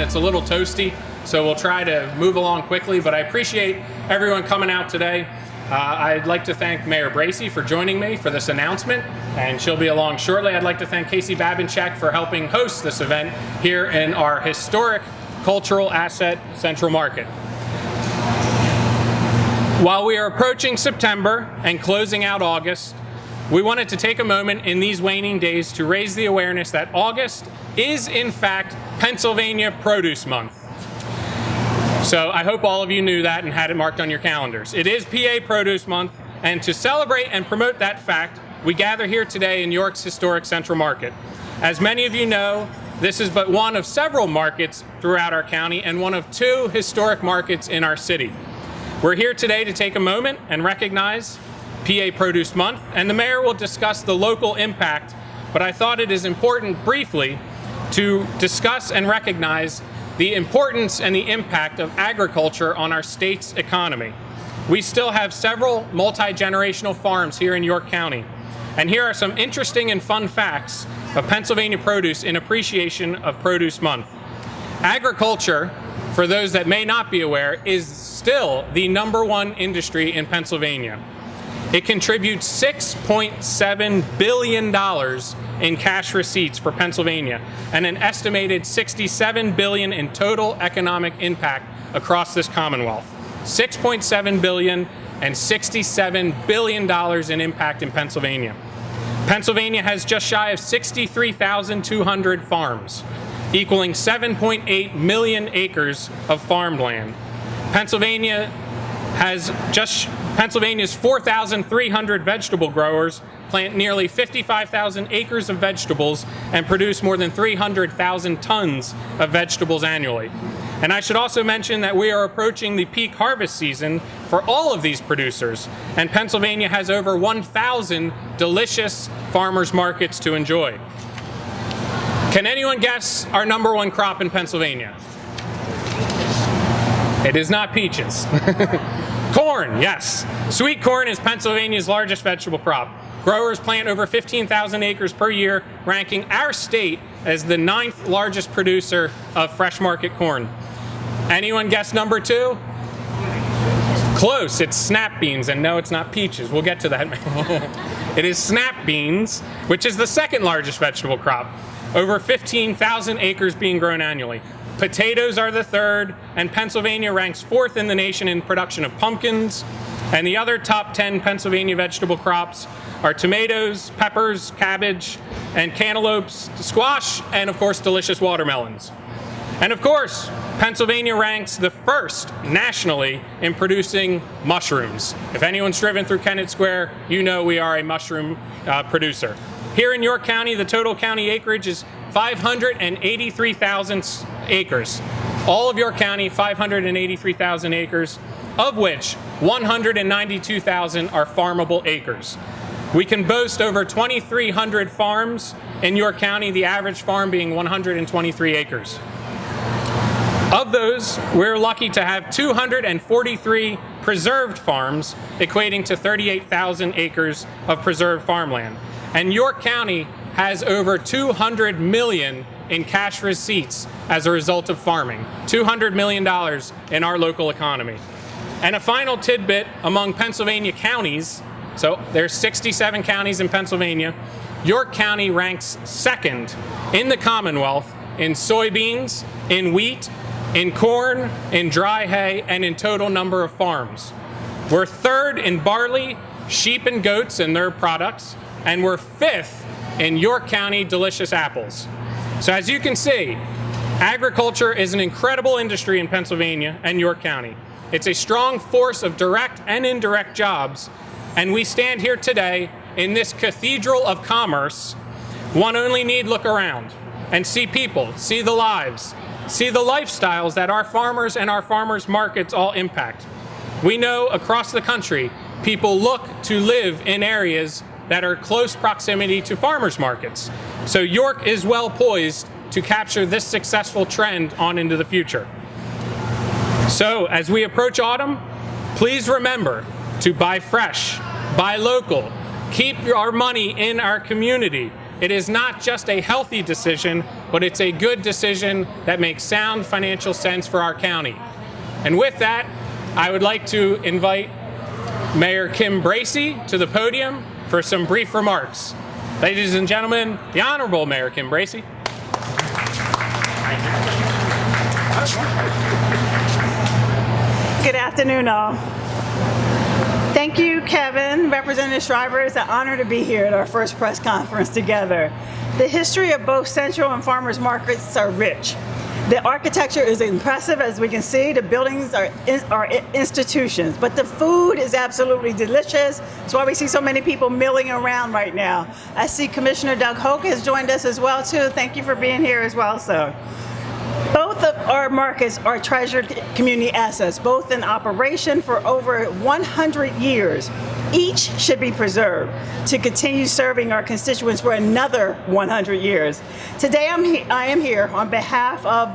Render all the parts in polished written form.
It's a little toasty, so we'll try to move along quickly, but I appreciate everyone coming out today. I'd like to thank Mayor Bracey for joining me for this announcement, and she'll be along shortly. I'd like to thank Casey Babinchak for helping host this event here in our historic cultural asset, Central Market. While we are approaching September and closing out August, we wanted to take a moment in these waning days to raise the awareness that August is, in fact, Pennsylvania Produce Month. So I hope all of you knew that and had it marked on your calendars. It is PA Produce Month, and to celebrate and promote that fact, we gather here today in York's historic Central Market. As many of you know, this is but one of several markets throughout our county and one of two historic markets in our city. We're here today to take a moment and recognize PA Produce Month, and the mayor will discuss the local impact, but I thought it is important briefly to discuss and recognize the importance and the impact of agriculture on our state's economy. We still have several multi-generational farms here in York County, and here are some interesting and fun facts of Pennsylvania produce in appreciation of Produce Month. Agriculture, for those that may not be aware, is still the #1 industry in Pennsylvania. It contributes $6.7 billion in cash receipts for Pennsylvania and an estimated $67 billion in total economic impact across this Commonwealth. $6.7 billion and $67 billion in impact in Pennsylvania. Pennsylvania has just shy of 63,200 farms, equaling 7.8 million acres of farmland. Pennsylvania's 4,300 vegetable growers plant nearly 55,000 acres of vegetables and produce more than 300,000 tons of vegetables annually. And I should also mention that we are approaching the peak harvest season for all of these producers, and Pennsylvania has over 1,000 delicious farmers markets to enjoy. Can anyone guess our #1 crop in Pennsylvania? It is not peaches. Corn, yes. Sweet corn is Pennsylvania's largest vegetable crop. Growers plant over 15,000 acres per year, ranking our state as the 9th largest producer of fresh market corn. Anyone guess #2? Close, it's snap beans, and no, it's not peaches. We'll get to that. It is snap beans, which is the 2nd largest vegetable crop. Over 15,000 acres being grown annually. Potatoes are the 3rd, and Pennsylvania ranks 4th in the nation in production of pumpkins. And the other top 10 Pennsylvania vegetable crops are tomatoes, peppers, cabbage, and cantaloupes, squash, and of course, delicious watermelons. And of course, Pennsylvania ranks the 1st nationally in producing mushrooms. If anyone's driven through Kennett Square, you know we are a mushroom producer. Here in York County, the total county acreage is 583,000 acres. All of York County, 583,000 acres, of which 192,000 are farmable acres. We can boast over 2,300 farms in York County, the average farm being 123 acres. Of those, we're lucky to have 243 preserved farms, equating to 38,000 acres of preserved farmland. And York County has over $200 million in cash receipts as a result of farming. $200 million in our local economy. And a final tidbit among Pennsylvania counties, so there's 67 counties in Pennsylvania, York County ranks 2nd in the Commonwealth in soybeans, in wheat, in corn, in dry hay, and in total number of farms. We're 3rd in barley, sheep and goats and their products, and we're 5th in York County delicious apples. So as you can see, agriculture is an incredible industry in Pennsylvania and York County. It's a strong force of direct and indirect jobs, and we stand here today in this cathedral of commerce. One only need look around and see people, see the lives, see the lifestyles that our farmers and our farmers markets all impact. We know across the country, people look to live in areas that are close proximity to farmers markets. So York is well poised to capture this successful trend on into the future. So as we approach autumn, please remember to buy fresh, buy local, keep our money in our community, it is not just a healthy decision, but it's a good decision that makes sound financial sense for our county. And with that, I would like to invite Mayor Kim Bracey to the podium for some brief remarks. Ladies and gentlemen, the Honorable Mayor Kim Bracey. Good afternoon, all. Thank you, Kevin. Representative Shriver, it's an honor to be here at our first press conference together. The history of both Central and Farmers Markets are rich. The architecture is impressive, as we can see. The buildings are institutions, but the food is absolutely delicious. That's why we see so many people milling around right now. I see Commissioner Doug Hoke has joined us as well, too. Thank you for being here as well, sir. Both of our markets are treasured community assets, both in operation for over 100 years. Each should be preserved to continue serving our constituents for another 100 years. Today I am here on behalf of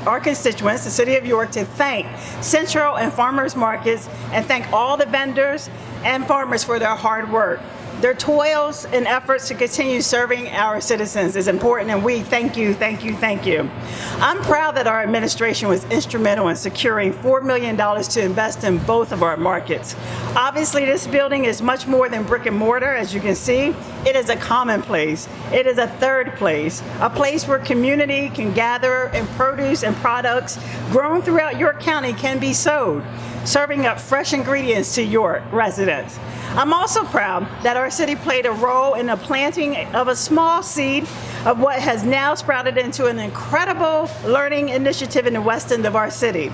our constituents, the City of York, to thank Central and Farmers Markets and thank all the vendors and farmers for their hard work. Their toils and efforts to continue serving our citizens is important, and we thank you, thank you, thank you. I'm proud that our administration was instrumental in securing $4 million to invest in both of our markets. Obviously, this building is much more than brick and mortar, as you can see. It is a common place. It is a third place, a place where community can gather and produce and products grown throughout York County can be sold, serving up fresh ingredients to York residents. I'm also proud that our city played a role in the planting of a small seed of what has now sprouted into an incredible learning initiative in the west end of our city.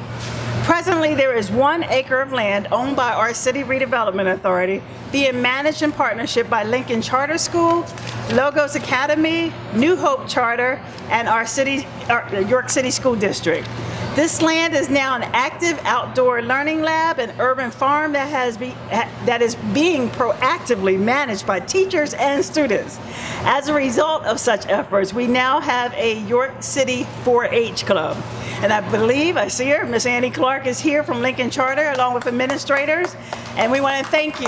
Presently, there is 1 acre of land owned by our City Redevelopment Authority being managed in partnership by Lincoln Charter School, Logos Academy, New Hope Charter, and our York City School District. This land is now an active outdoor learning lab and urban farm that is being proactively managed by teachers and students. As a result of such efforts, we now have a York City 4-H club. And I believe, I see her, Miss Annie Clark is here from Lincoln Charter along with administrators. And we want to thank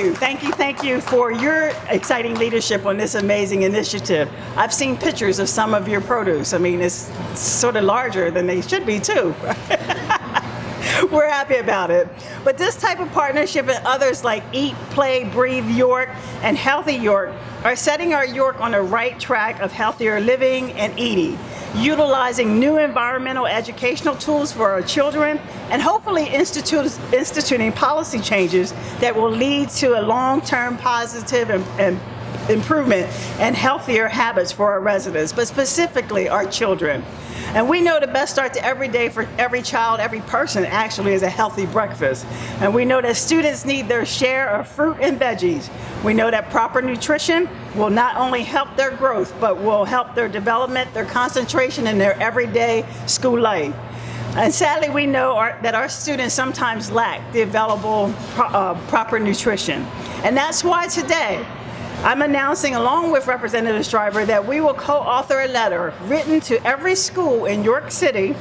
you for your exciting leadership on this amazing initiative. I've seen pictures of some of your produce. I mean, it's sort of larger than they should be too. We're happy about it. But this type of partnership and others like Eat, Play, Breathe York and Healthy York are setting our York on the right track of healthier living and eating, utilizing new environmental educational tools for our children, and hopefully instituting policy changes that will lead to a long-term positive and improvement and healthier habits for our residents, but specifically our children. And we know the best start to every day for every child, every person actually is a healthy breakfast. And we know that students need their share of fruit and veggies. We know that proper nutrition will not only help their growth, but will help their development, their concentration in their everyday school life. And sadly, we know that our students sometimes lack the available proper nutrition. And that's why today, I'm announcing, along with Representative Shriver, that we will co-author a letter written to every school in York City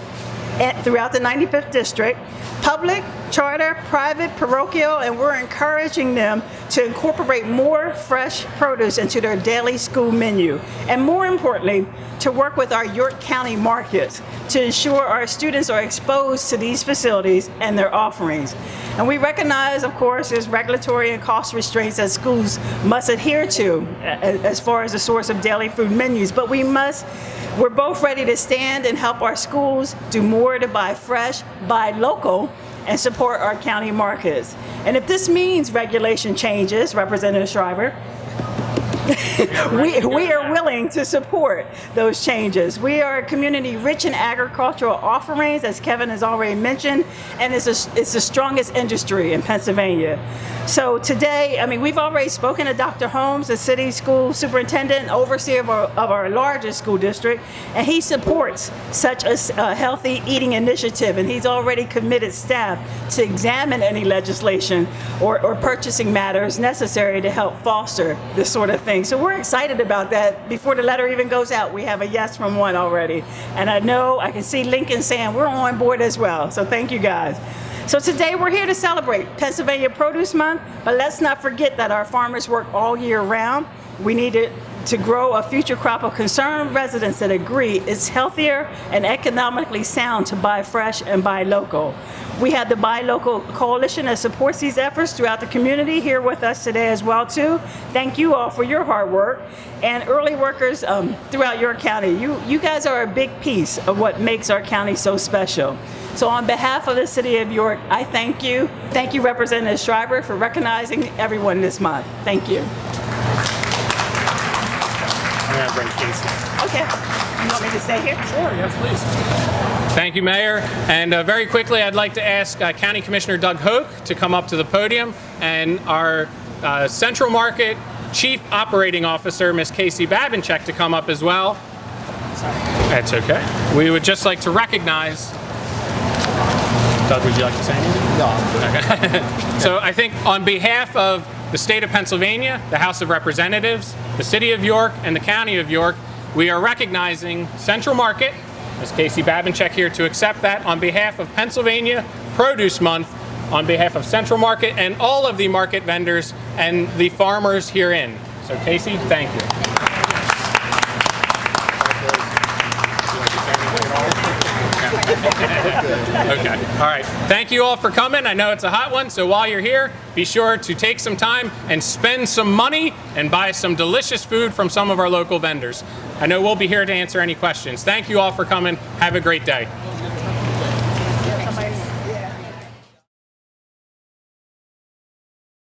and throughout the 95th District, public, charter, private, parochial, and we're encouraging them to incorporate more fresh produce into their daily school menu. And more importantly, to work with our York County markets to ensure our students are exposed to these facilities and their offerings. And we recognize, of course, there's regulatory and cost restraints that schools must adhere to as far as the source of daily food menus, but we're both ready to stand and help our schools do more to buy fresh, buy local, and support our county markets. And if this means regulation changes, Representative Shriver, we are willing to support those changes. We are a community rich in agricultural offerings, as Kevin has already mentioned, and it's the strongest industry in Pennsylvania. So today, I mean, we've already spoken to Dr. Holmes, the city school superintendent and overseer of our largest school district, and he supports such a healthy eating initiative, and he's already committed staff to examine any legislation or purchasing matters necessary to help foster this sort of thing. So we're excited about that. Before the letter even goes out, we have a yes from one already. And I can see Lincoln saying we're on board as well. So thank you guys. So today we're here to celebrate Pennsylvania Produce Month, but let's not forget that our farmers work all year round. We need to to grow a future crop of concerned residents that agree it's healthier and economically sound to buy fresh and buy local. We have the Buy Local Coalition that supports these efforts throughout the community here with us today as well too. Thank you all for your hard work, and early workers throughout York County. You guys are a big piece of what makes our county so special. So on behalf of the City of York, I thank you. Thank you, Representative Schreiber, for recognizing everyone this month. Thank you. I'm going to bring Casey. Okay. You want me to stay here? Sure, yes, please. Thank you, Mayor. And very quickly, I'd like to ask County Commissioner Doug Hoke to come up to the podium, and our Central Market Chief Operating Officer, Ms. Casey Babinchek, to come up as well. That's okay. We would just like to recognize. Doug, would you like to say anything? No. Okay. So I think on behalf of the state of Pennsylvania, the House of Representatives, the City of York, and the County of York, we are recognizing Central Market, Ms. Casey Babinchek here, to accept that on behalf of Pennsylvania Produce Month, on behalf of Central Market and all of the market vendors and the farmers herein. So Casey, thank you. Okay. All right. Thank you all for coming. I know it's a hot one, so while you're here, be sure to take some time and spend some money and buy some delicious food from some of our local vendors. I know we'll be here to answer any questions. Thank you all for coming. Have a great day.